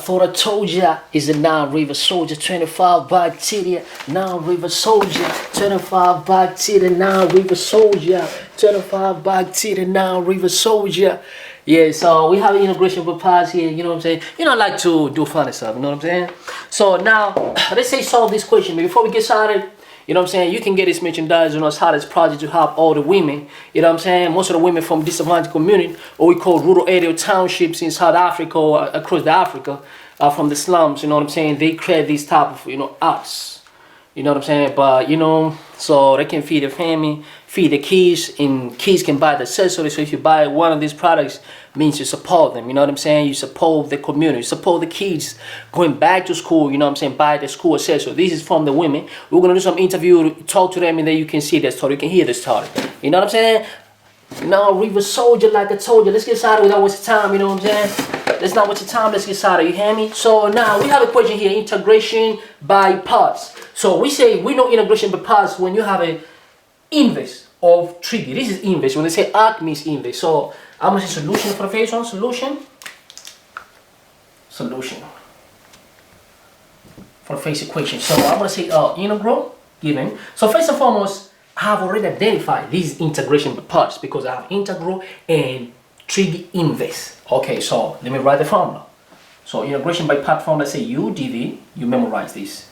thought I told ya. Is a non-river soldier, 25 bacteria. Non-river soldier, 25 bacteria. Non-river soldier, 25 bacteria. Non-river soldier. Yeah, so we have an integration with parts here, you know what I'm saying? You know, I like to do funny stuff, you know what I'm saying? So now, let's say solve this question. But before we get started, you know what I'm saying? You can get this merchandise on us how this project to help all the women. You know what I'm saying? Most of the women from disadvantaged community, or we call rural area townships in South Africa or across the Africa, from the slums, you know what I'm saying? They create these type of, you know, arts. You know what I'm saying? But, you know, so they can feed their family, feed the kids, and kids can buy the accessories. So if you buy one of these products, means you support them. You know what I'm saying? You support the community, you support the kids going back to school. You know what I'm saying? Buy the school accessories. This is from the women. We're going to do some interview, talk to them, and then you can see their story. You can hear the story. You know what I'm saying? Now, River Soldier, like I told you, let's get started without wasting time. You know what I'm saying? Let's not waste time. Let's get started. You hear me? So now we have a question here: integration by parts. So we say we know integration by parts when you have a inverse of Trig. This is inverse. When they say arc means inverse. So I'm gonna say solution for the first one. Solution for the first equation. So I'm gonna say integral given. So first and foremost, I have already identified these integration by parts because I have integral and Trig inverse. Okay, so let me write the formula. So integration by part formula, say u dv. You memorize this.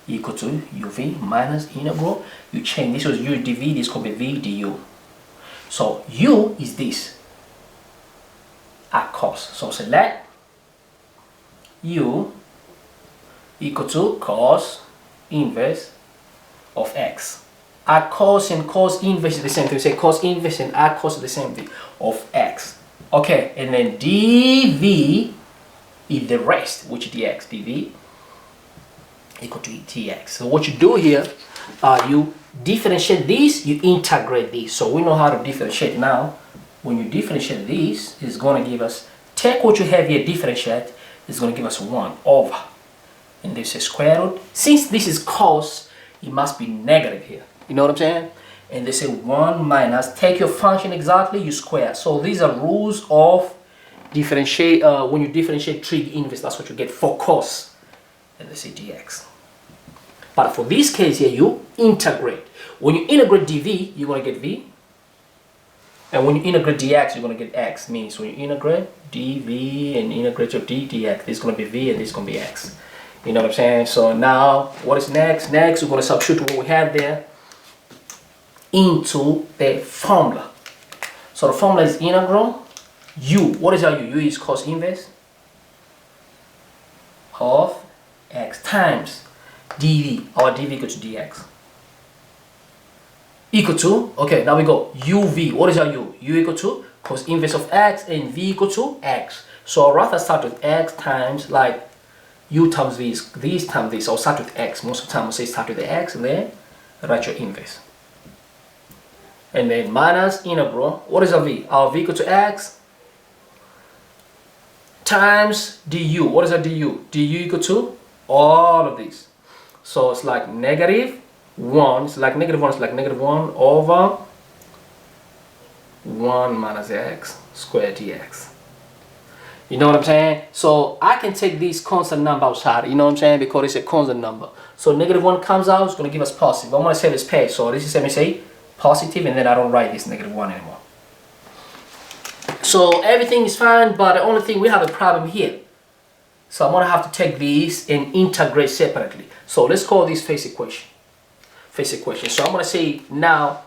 Equal to uv minus integral. You change this was u dv. This could be v du. So u is this. At cos. So select u equal to cos inverse of x. At cos and cos inverse is the same thing. We say cos inverse and at cos is the same thing of x. Okay, and then dv is the rest, which dx. dv equal to dx. So what you do here, you differentiate this, you integrate this. So we know how to differentiate now. When you differentiate this, it's going to give us, take what you have here, differentiate, it's going to give us 1 over. And this is square root. Since this is cos, it must be negative here. You know what I'm saying? And they say 1 minus, take your function exactly, you square. So these are rules of differentiate, when you differentiate Trig inverse, that's what you get for cos. And they say dx. But for this case here, you integrate. When you integrate dv, you're going to get v. And when you integrate dx, you're going to get x. Means when you integrate dv and integrate your dx, this is going to be v and this is going to be x. You know what I'm saying? So now, what is next? Next, we're going to substitute what we have there into the formula. So the formula is integral u. What is our u? U is cos inverse of x times dv, or dv equal to dx. Equal to, okay, now we go uv. What is our u? U equal to cos inverse of x and v equal to x. So I'll rather start with x times, like u times v is this times this. I'll start with x. Most of the time I'll say start with the x and then write your inverse. And then minus integral. What is our v? Our v equal to x times du. What is our du? Du equal to all of these. So it's like negative 1. It's like negative 1. It's like negative 1 over 1 minus x squared dx. You know what I'm saying? So I can take this constant number outside. You know what I'm saying? Because it's a constant number. So negative 1 comes out. It's going to give us positive. I'm going to say this page. So this is, let me say, positive, and then I don't write this negative 1 anymore. So everything is fine, but the only thing, we have a problem here. So I'm going to have to take these and integrate separately. So let's call this first equation. First equation. So I'm going to say now,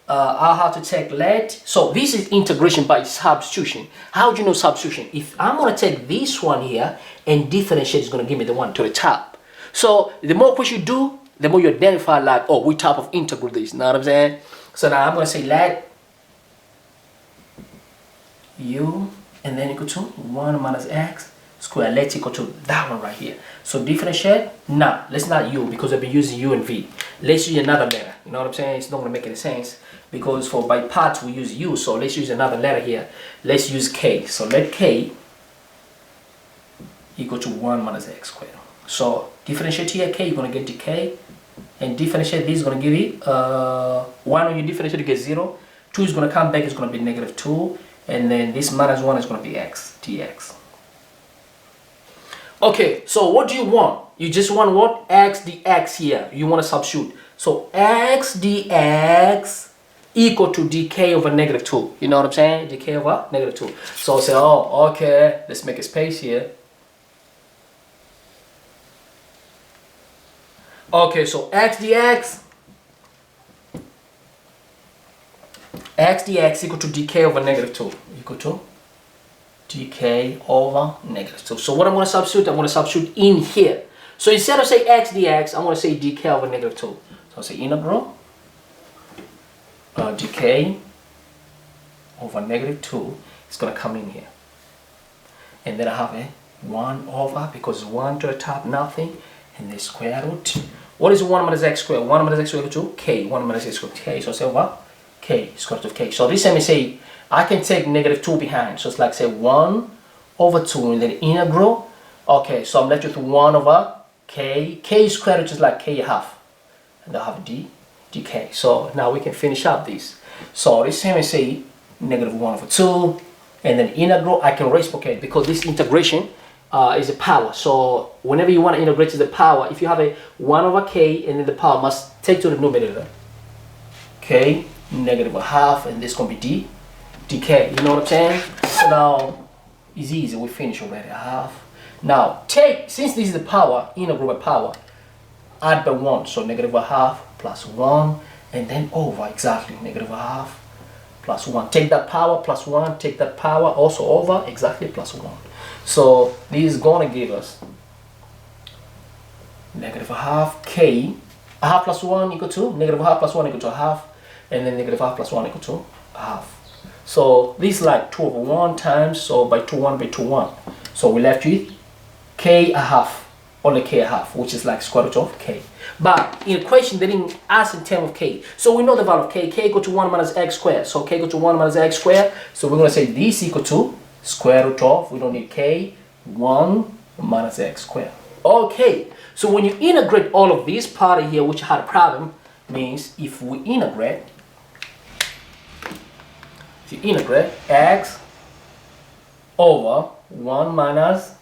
I'll have to take let. So this is integration by substitution. How do you know substitution? If I'm going to take this one here and differentiate, it's going to give me the one to the top. So the more question you do, the more you identify like, oh, which type of integral this. You know what I'm saying? So now I'm going to say let u and then equal to 1 minus x square. Let's equal to that one right here. So differentiate. Nah, let's not u because I've been using u and v. Let's use another letter. You know what I'm saying? It's not going to make any sense because for by parts we use u. So let's use another letter here. Let's use k. So let k equal to 1 minus x squared. So differentiate here k, you're going to get the k. And differentiate this is going to give you 1 when you differentiate you get 0. 2 is going to come back, it's going to be negative 2. And then this minus 1 is going to be x dx. Okay, so what do you want? You just want what? X dx here. You want to substitute. So x dx equal to dk over -2. You know what I'm saying? dk over -2. So say, oh, okay, let's make a space here. Okay, so x dx equal to dk over -2. Equal to dk over -2. So what I'm going to substitute? I'm going to substitute in here. So instead of say x dx, I'm going to say dk over -2. So I'll say integral dk over -2 is going to come in here. And then I have a 1 over, because 1 to the top, nothing, and the square root. What is 1 minus x squared? 1 minus x squared equal to k. 1 minus x squared k. So I say what? K, square root of k. So this time I say, I can take -2 behind. So it's like say 1 over 2 and then integral. Okay, so I'm left with 1 over k. K squared, which is like k half. And I'll have dk. So now we can finish up this. So this time I say -1 over 2. And then integral, I can reciprocate because this integration is a power. So whenever you want to integrate to the power, if you have a 1 over k and then the power must take to the numerator. K -1/2, and this is going to be dk. You know what I'm saying? So now it's easy. We finish already. 1/2. Now take, since this is the power, integral by power, add by 1. So -1/2 plus 1, and then over exactly -1/2 plus 1. Take that power plus 1. Take that power also over exactly plus 1. So this is going to give us -1/2 k. 1/2 plus 1 equal to -1/2 plus 1 equal to 1/2, and then -1/2 plus 1 equal to 1/2. So this is like 2 over 1 times, so by 2 1 by 2 1. So we left with k/2, only k/2, which is like square root of k. But in equation they didn't ask in terms of k. So we know the value of k. K equal to 1 minus x squared. So k equal to 1 minus x squared. So we're going to say this equal to square root of, we don't need k, 1 minus x squared. Okay, so when you integrate all of this part here, which had a problem, means if we integrate, x over 1 minus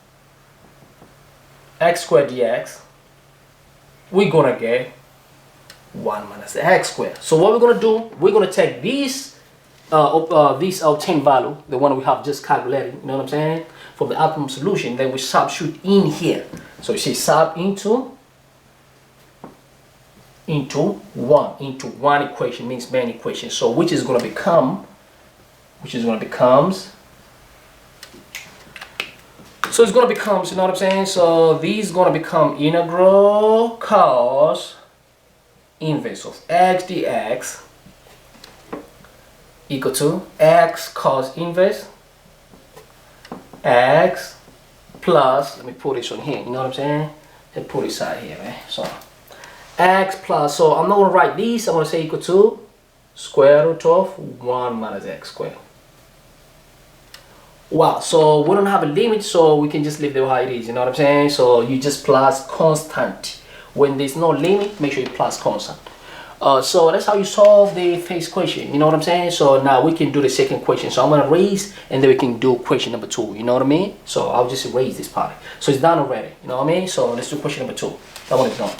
x squared dx, we're gonna get 1 minus x squared. So what we're gonna do, we're gonna take this obtained value, the one we have just calculated, you know what I'm saying, from the optimum solution, then we substitute in here. So you see sub into 1 equation means main equation. So which is gonna becomes, so it's gonna become, you know what I'm saying? So these gonna become integral cos inverse of x dx equal to x cos inverse x plus, let me put this on here, you know what I'm saying? Let's put this side here, right? So x plus, so I'm not gonna write these, I'm gonna say equal to square root of 1 minus x squared. Wow, so we don't have a limit, so we can just leave it how it is, you know what I'm saying? So you just plus constant. When there's no limit, make sure you plus constant. So that's how you solve the first question, you know what I'm saying? So now we can do the second question. So I'm gonna erase, and then we can do question number 2, you know what I mean? So I'll just erase this part. So it's done already, you know what I mean? So let's do question number 2. That one is done.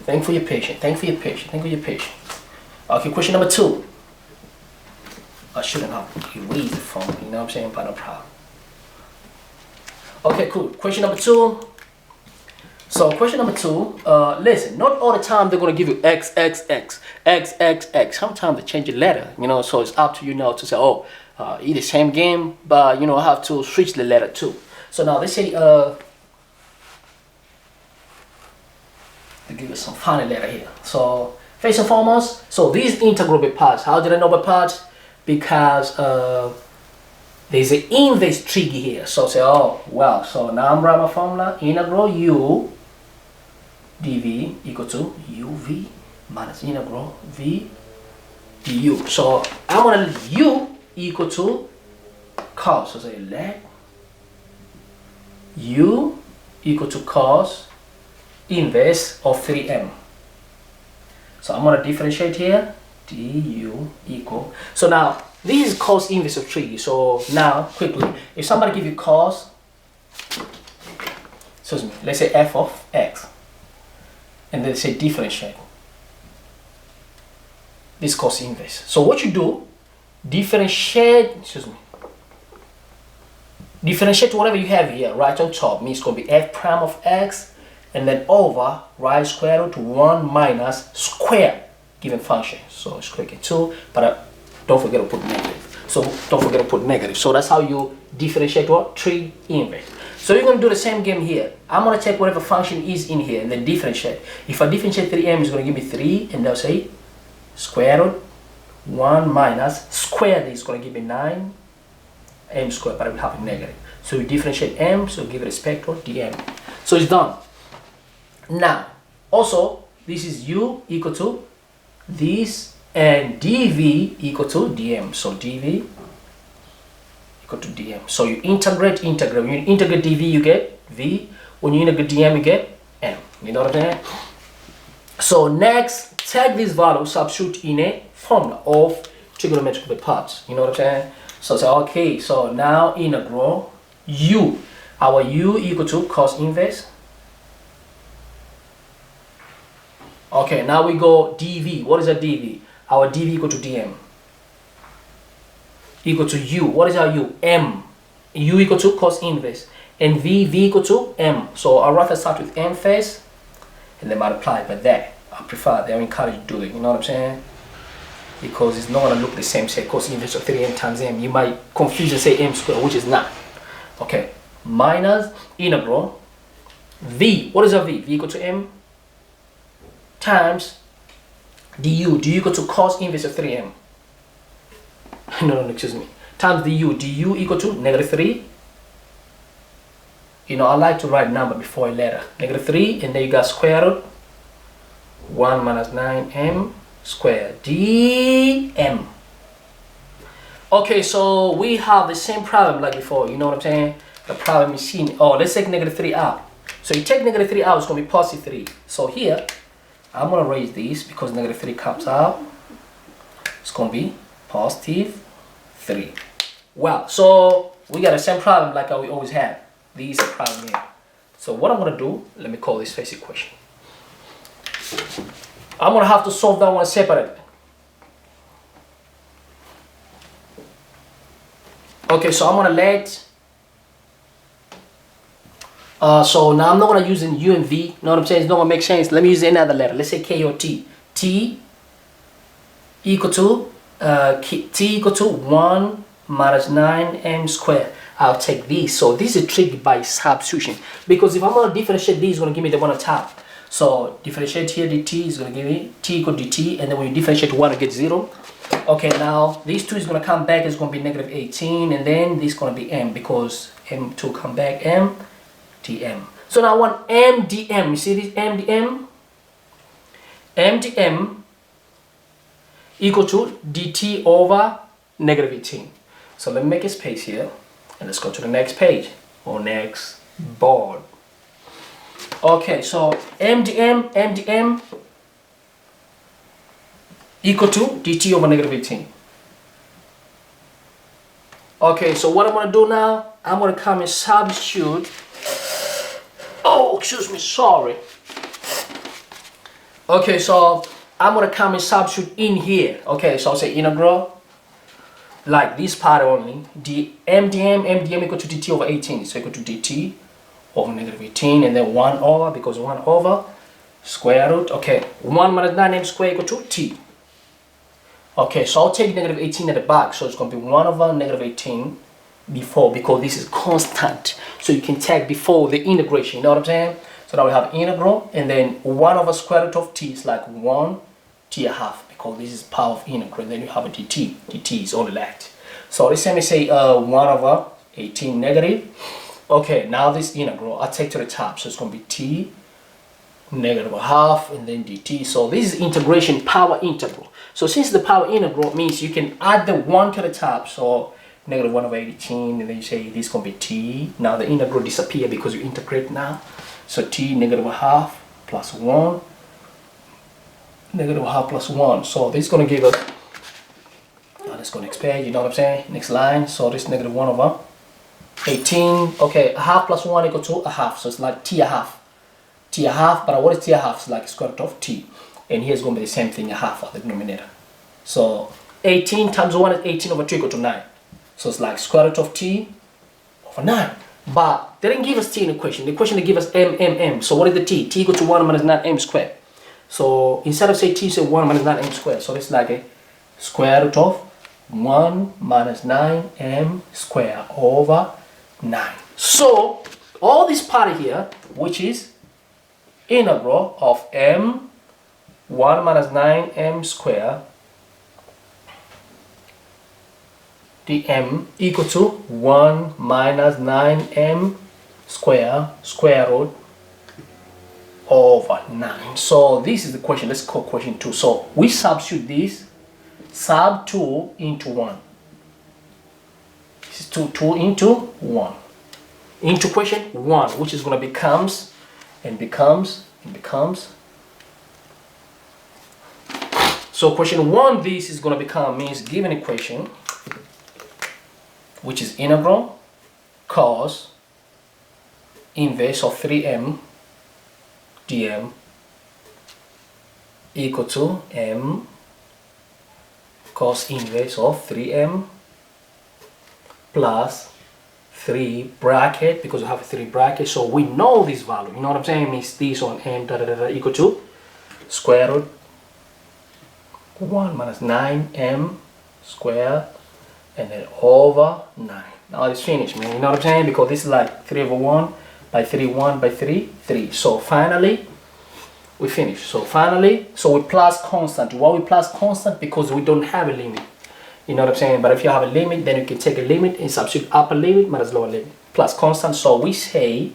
Thank you for your patience. Okay, question number 2. I shouldn't have erased it from, you know what I'm saying, but no problem. Okay, cool. Question number 2. So question number 2, listen, not all the time they're going to give you xxx, xxx. Sometimes they change the letter, you know, so it's up to you now to say, oh, it's the same game, but, you know, I have to switch the letter too. So now let's say, they give us some funny letter here. So first and foremost, so these integral by parts. How did I know by parts? Because there's an inverse trig here. So say, oh, well, so now I'm writing my formula. Integral u dv equal to uv minus integral v du. So I'm going to let u equal to cos. So say let u equal to cos inverse of 3m. So I'm going to differentiate here, du equal. So now This is cos inverse of 3. So now, quickly, if somebody give you cos, excuse me, let's say f of x, and then say differentiate. This cos inverse. So what you do, differentiate whatever you have here, right on top, means it's going to be f prime of x, and then over, right, square root 1 minus square given function. So square get 2, but don't forget to put negative. So that's how you differentiate what? Trig inverse. So you're going to do the same game here. I'm going to take whatever function is in here and then differentiate. If I differentiate 3m, it's going to give me 3, and they'll say square root 1 minus square, this is going to give me 9 m squared, but I will have a negative. So we differentiate m, so give respect to dm. So it's done. Now, also, this is u equal to this, and dv equal to dm. So dv equal to dm. So you integrate. When you integrate dv, you get v. When you integrate dm, you get m. You know what I'm saying? So next, take this value, substitute in a formula of trigonometric parts. You know what I'm saying? So say, okay, so now integral u. Our u equal to cos inverse. Okay, now we go dv. What is our dv? Our dv equal to dm. Equal to u. What is our u? M. U equal to cos inverse. And v equal to m. So I'd rather start with m first and then multiply by that. I prefer that. I encourage you to do it. You know what I'm saying? Because it's not going to look the same. Say cos inverse of 3m times m. You might confuse and say m squared, which is not. Okay. Minus integral v. What is our v? V equal to m times du. Du equal to cos inverse of 3m. No, excuse me. Times du. Du equal to negative 3. You know, I like to write number before a letter. Negative 3, and then you got square root 1 minus 9m squared dm. Okay, so we have the same problem like before. You know what I'm saying? The problem is seen. Oh, let's take negative 3 out. So you take negative 3 out, it's going to be positive 3. So here, I'm going to raise this because negative 3 comes out. It's going to be positive 3. Well, so we got the same problem like we always have. This is a problem here. So what I'm going to do, let me call this first equation. I'm going to have to solve that one separately. Okay, so I'm going to let... so now I'm not going to use u and v. You know what I'm saying? It's not going to make sense. Let me use another letter. Let's say k or t. T equal to 1 minus 9m squared. I'll take this. So this is a trig by substitution. Because if I'm going to differentiate this, it's going to give me the one on top. So differentiate here dt is going to give me t equal to dt. And then when you differentiate 1, you get 0. Okay, now these 2 is going to come back. It's going to be negative 18. And then this is going to be m because m2 come back m dm. So now I want m dm. You see this m dm? M dm equal to dt over negative 18. So let me make a space here. And let's go to the next page or next board. Okay, so MDM equal to dt over negative 18. Okay, so what I'm going to do now, I'm going to come and substitute. Oh, excuse me, sorry. Okay, so I'm going to come and substitute in here. Okay, so I'll say integral. Like this part only, MDM equal to dt over 18, so equal to dt over negative 18, and then 1 over, because 1 over, square root, okay, 1 minus 9m squared equal to t. Okay, so I'll take negative 18 at the back, so it's going to be 1 over negative 18 before, because this is constant, so you can take before the integration, you know what I'm saying? So now we have integral, and then 1 over square root of t is like 1 t a half. Because this is power of integral, then you have a dt. dt is only that. So let's say 1 over 18 negative. Okay, now this integral I take to the top, so it's going to be t negative a half and then dt. So this is integration power integral. So since the power integral means you can add the 1 to the top, so negative 1 over 18, and then you say this is going to be t. Now the integral disappear because you integrate now. So t negative a half plus 1. Negative half plus 1. So this is going to give us let's go next page, you know what I'm saying? Next line, so this negative 1 over 18. Okay, a half plus 1 equal to a half, so it's like t a half. T a half, but what is t a half? It's like square root of t. And here's going to be the same thing, a half of the denominator. So 18 times 1 is 18 over 2 equal to 9. So it's like square root of t over 9. But they didn't give us t in the question. The question they give us m. So what is the t? T equal to 1 minus 9m squared. So instead of say t, say 1 minus 9m squared. So it's like a square root of 1 minus 9m squared over 9. So all this part here, which is integral of m 1 minus 9m squared dm equal to 1 minus 9m squared square root over 9. So this is the question. Let's call question 2. So we substitute this sub 2 into 1. This is 2 into 1 into question 1, which is going to becomes. So question 1, this is going to become means given equation, which is integral cos inverse of 3m dm equal to m cos inverse of 3m plus 3 bracket, because we have a 3 bracket, so we know this value, you know what I'm saying, means this on m equal to square root 1 minus 9m squared and then over 9. Now it's finished, man, you know what I'm saying, because this is like 3 over 1 by 3, 1 by 3, 3. So finally we finish. So finally, so we plus constant. Why we plus constant? Because we don't have a limit, you know what I'm saying. But if you have a limit, then you can take a limit and substitute upper limit minus lower limit plus constant. So we say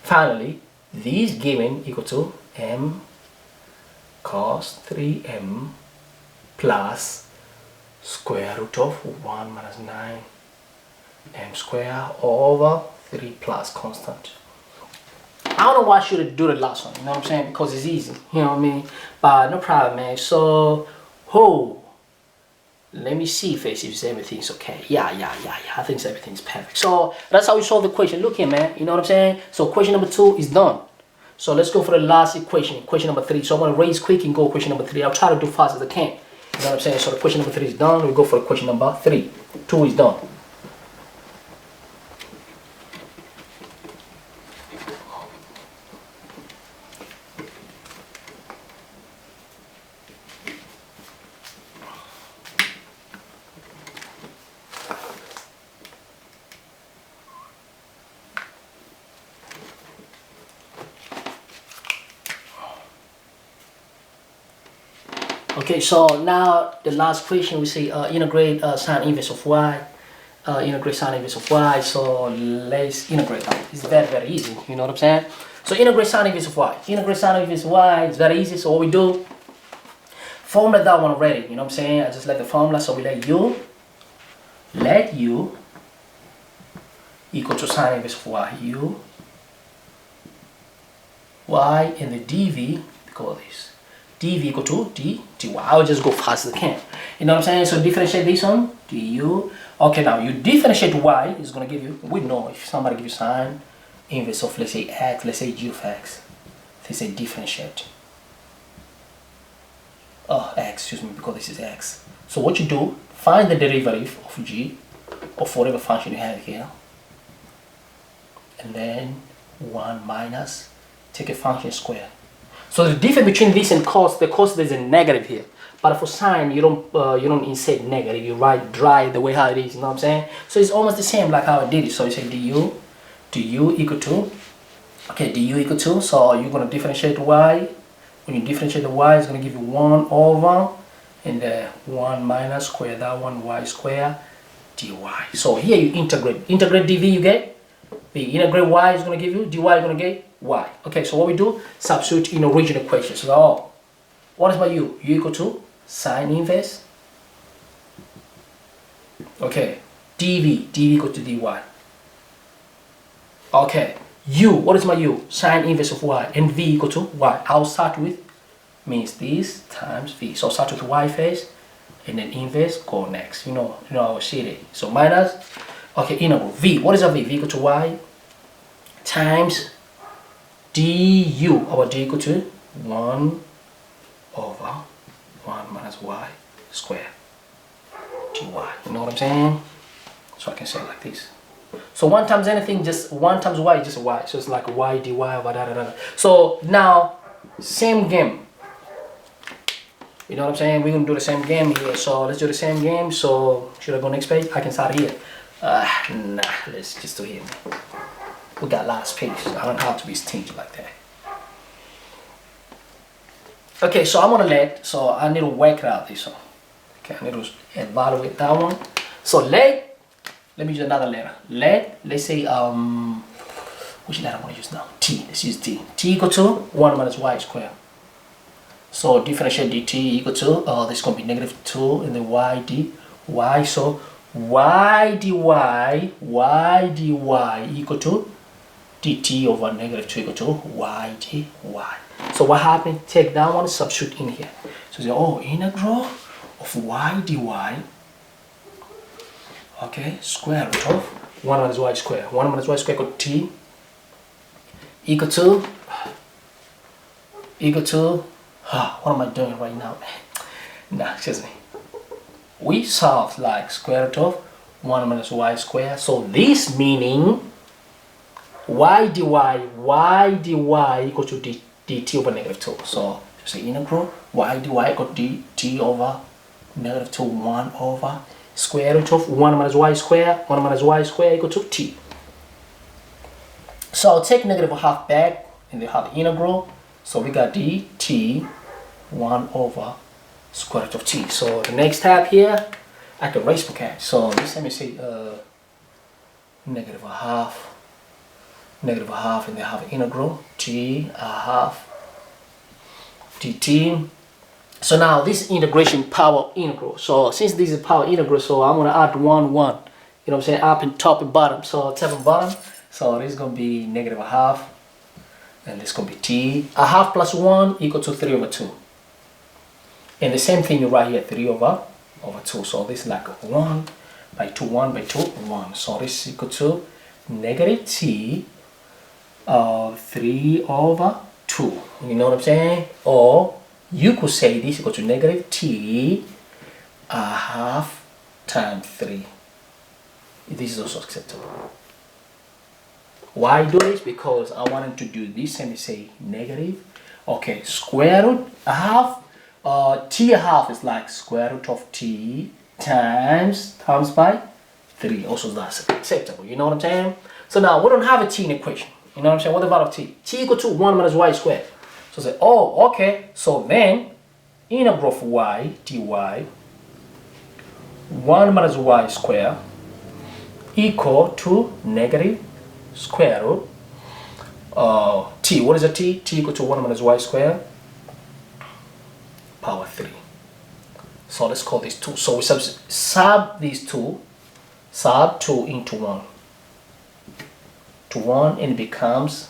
finally this given equal to m cos 3m plus square root of 1 minus 9m squared over 3 plus constant. I don't know why I should do the last one, you know what I'm saying, because it's easy, you know what I mean, but no problem, man. So, let me see first if everything's okay. Yeah, I think everything's perfect. So, that's how we solve the question. Look here, man, you know what I'm saying. So, question number 2 is done. So, let's go for the last equation, question number 3. So, I'm going to raise quick and go question number 3. I'll try to do fast as I can. You know what I'm saying? So the question number 3 is done. We go for question number 3. 2 is done. Okay, so now the last question we say integrate sine inverse of y. Integrate sine inverse of y. So let's integrate that. It's very easy. You know what I'm saying? So integrate sine inverse of y. Integrate sine inverse of y. It's very easy. So what we do? Formulate that one already. You know what I'm saying? I just let the formula. So we let u equal to sine inverse of y. Y and the dv because this. dv equal to dy. I'll just go fast as I can. You know what I'm saying? So differentiate this one, du. Okay, now you differentiate y is going to give you, we know if somebody gives you sine inverse of, let's say x, let's say g of x, they say differentiate. X, excuse me, because this is x. So what you do, find the derivative of g, of whatever function you have here, and then 1 minus, take a function square. So the difference between this and cos, the cos there's a negative here. But for sine, you don't insert negative. You write dry the way how it is. You know what I'm saying? So it's almost the same like how I did it. So you say du equal to, okay, du equal to. So you're gonna differentiate y. When you differentiate the y, it's gonna give you 1 over, and the 1 minus square that one y square dy. So here you integrate dv, you get the integrate y is gonna give you dy, is gonna get y. Okay, so what we do, substitute in original equation. So what is my u? U equal to sine inverse. Okay, dv equal to dy. Okay, u, what is my u? Sine inverse of y, and v equal to y. I'll start with, means this times v. So I'll start with y first, and then inverse, go next. You know how I see it. So minus, okay, integral v. What is a v? V equal to y times du. Our d equal to 1 over 1 minus y squared dy. You know what I'm saying? So I can say it like this. So 1 times anything, just 1 times y, just y. So it's like y dy over da da da. So now, same game. You know what I'm saying? We're gonna do the same game here. So let's do the same game. So should I go next page? I can start here. Nah, let's just do here. We got last page. I don't have to be stingy like that. Okay, so I'm gonna so I need to work out this one. Okay, I need to evaluate that one. So let me use another letter. Let's say which letter I want to use now? T. Let's use T. T equal to 1 minus y squared. So differentiate dt equal to this is gonna be -2 and then y dy. So y dy equal to dt over -2 equal to y dy. So what happened? Take that one, substitute in here. So say, oh, integral of y dy, okay, square root of 1 minus y squared. 1 minus y squared equal to t equal to what am I doing right now? Nah, excuse me. We solve like square root of 1 minus y squared. So this meaning y dy equal to dt over -2. So say integral y dy equal to dt over -2 1 over square root of 1 minus y squared. 1 minus y squared equal to t. So I'll take -half back and then have the integral. So we got dt 1 over square root of t. So the next step here, I can raise my cat. So this, let me say -half, and then have integral t half dt. So now this integration power integral. So since this is power integral, so I'm gonna add 1. You know what I'm saying? Up and top and bottom. So top and bottom. So this is gonna be -half, and this is gonna be t. A half plus 1 equal to 3 over 2. And the same thing you write here, 3 over 2. So this is like 1 by 2, 1 by 2, 1. So this is equal to -t 3 over 2. You know what I'm saying? Or you could say this equal to -t a half times 3. This is also acceptable. Why do this? Because I wanted to do this and say negative. Okay, square root a half. T a half is like square root of t times by 3. Also that's acceptable. You know what I'm saying? So now we don't have a t in equation. You know what I'm saying? What about t? T equal to 1 minus y squared. So say, oh, okay. So then integral of y dy 1 minus y squared equal to negative square root t. What is a t? T equal to 1 minus y squared power 3. So let's call this 2. So we sub these two, sub 2 into 1 to 1, and it becomes,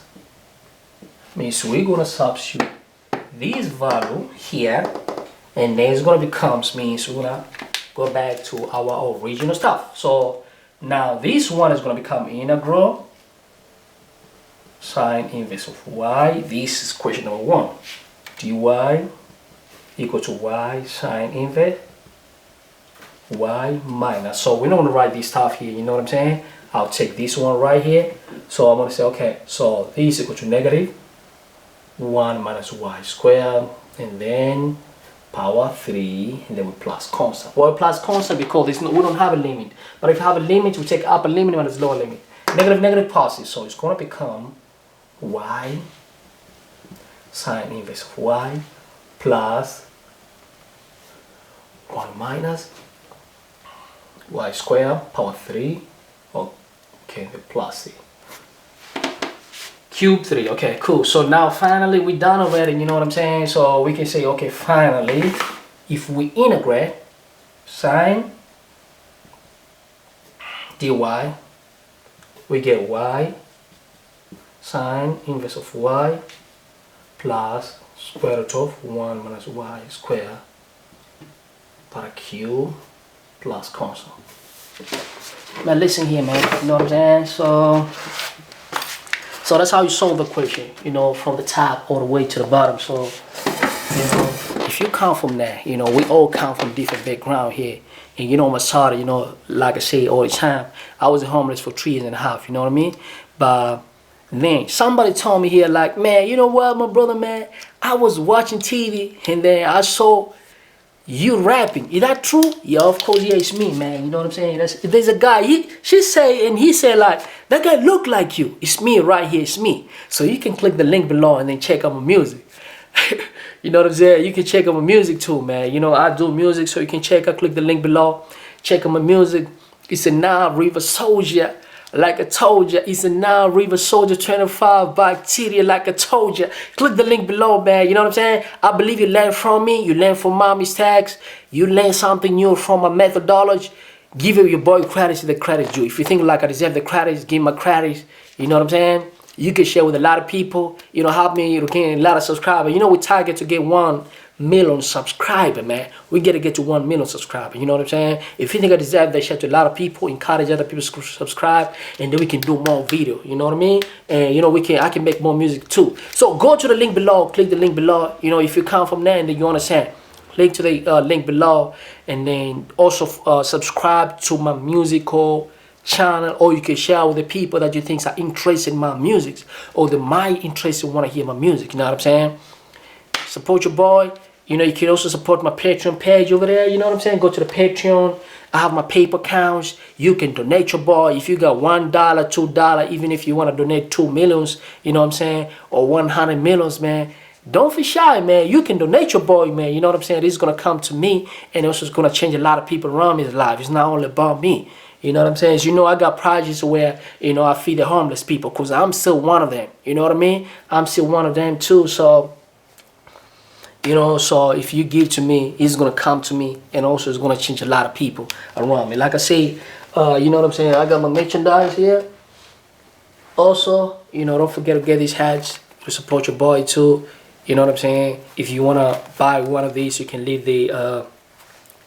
means we're gonna substitute this value here, and then it's gonna become, means we're gonna go back to our original stuff. So now this one is gonna become integral sine inverse of y. This is question number 1. dy equal to y sine inverse y minus. So we're not gonna write this stuff here, you know what I'm saying? I'll take this one right here. So I'm gonna say, okay, so this is equal to negative 1 minus y squared, and then power 3, and then we plus constant. Well, plus constant because we don't have a limit. But if you have a limit, we take upper limit minus lower limit. Negative positive. So it's gonna become y sine inverse of y plus 1 minus y squared power 3. Okay, the plus c. Cube 3. Okay, cool. So now finally we're done already. You know what I'm saying? So we can say, okay, finally, if we integrate sine dy, we get y sine inverse of y plus square root of 1 minus y squared But a Q plus console. Now listen here, man. You know what I'm saying? So that's how you solve the equation, you know, from the top all the way to the bottom. So, you know, if you come from there, you know, we all come from different background here. And you know, Masada, you know, like I say all the time, I was homeless for 3 years and a half, you know what I mean? But then somebody told me here, like, man, you know what, my brother, man, I was watching TV and then I saw you rapping. Is that true? Yeah, of course, yeah, it's me, man. You know what I'm saying? There's a guy, he said like, that guy look like you. It's me right here, it's me. So you can click the link below and then check out my music. You know what I'm saying? You can check out my music too, man. You know, I do music, so you can click the link below, check out my music. It's a Nile River Soldier. Like I told you, it's a Nile River Soldier 25 bacteria, like I told you. Click the link below, man. You know what I'm saying? I believe you learn from me. You learn from my mistakes. You learn something new from my methodology. Give your boy credit to the credit due. If you think like I deserve the credits, give my credits. You know what I'm saying? You can share with a lot of people. You know, help me, you gain a lot of subscribers. You know, we target to get 1 million subscribers, man. We gotta get to 1 million subscribers. You know what I'm saying? If you think I deserve that, share to a lot of people, encourage other people to subscribe, and then we can do more video. You know what I mean? And you know, I can make more music too. So go to the link below, click the link below. You know, if you come from there and then you understand, click to the link below, and then also subscribe to my musical channel, or you can share with the people that you think are interested in my music, or they might interested want to hear my music. You know what I'm saying? Support your boy. You know, you can also support my Patreon page over there. You know what I'm saying? Go to the Patreon. I have my PayPal accounts. You can donate your boy. If you got $1, $2, even if you want to donate 2 millions, you know what I'm saying, or 100 millions, man. Don't be shy, man. You can donate your boy, man. You know what I'm saying? This is gonna come to me, and also it's gonna change a lot of people around me's life. It's not only about me. You know what I'm saying? As you know, I got projects where, you know, I feed the homeless people, because I'm still one of them. You know what I mean? I'm still one of them too. So, you know, so if you give to me, it's gonna come to me, and also it's gonna change a lot of people around me. Like I say, you know what I'm saying? I got my merchandise here. Also, you know, don't forget to get these hats to support your boy too. You know what I'm saying? If you wanna buy one of these, you can leave the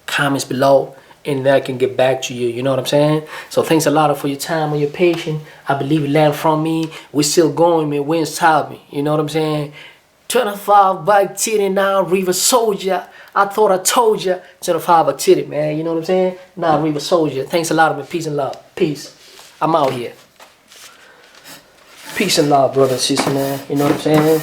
comments below, and then I can get back to you. You know what I'm saying? So thanks a lot for your time and your patience. I believe you learned from me. We're still going, man. We ain't stopping. You know what I'm saying? 25 bacteria now, River Soldier. I thought I told you. 25 bacteria, man. You know what I'm saying? Now, River Soldier. Thanks a lot, man. Peace and love. Peace. I'm out here. Peace and love, brother and sister, man. You know what I'm saying?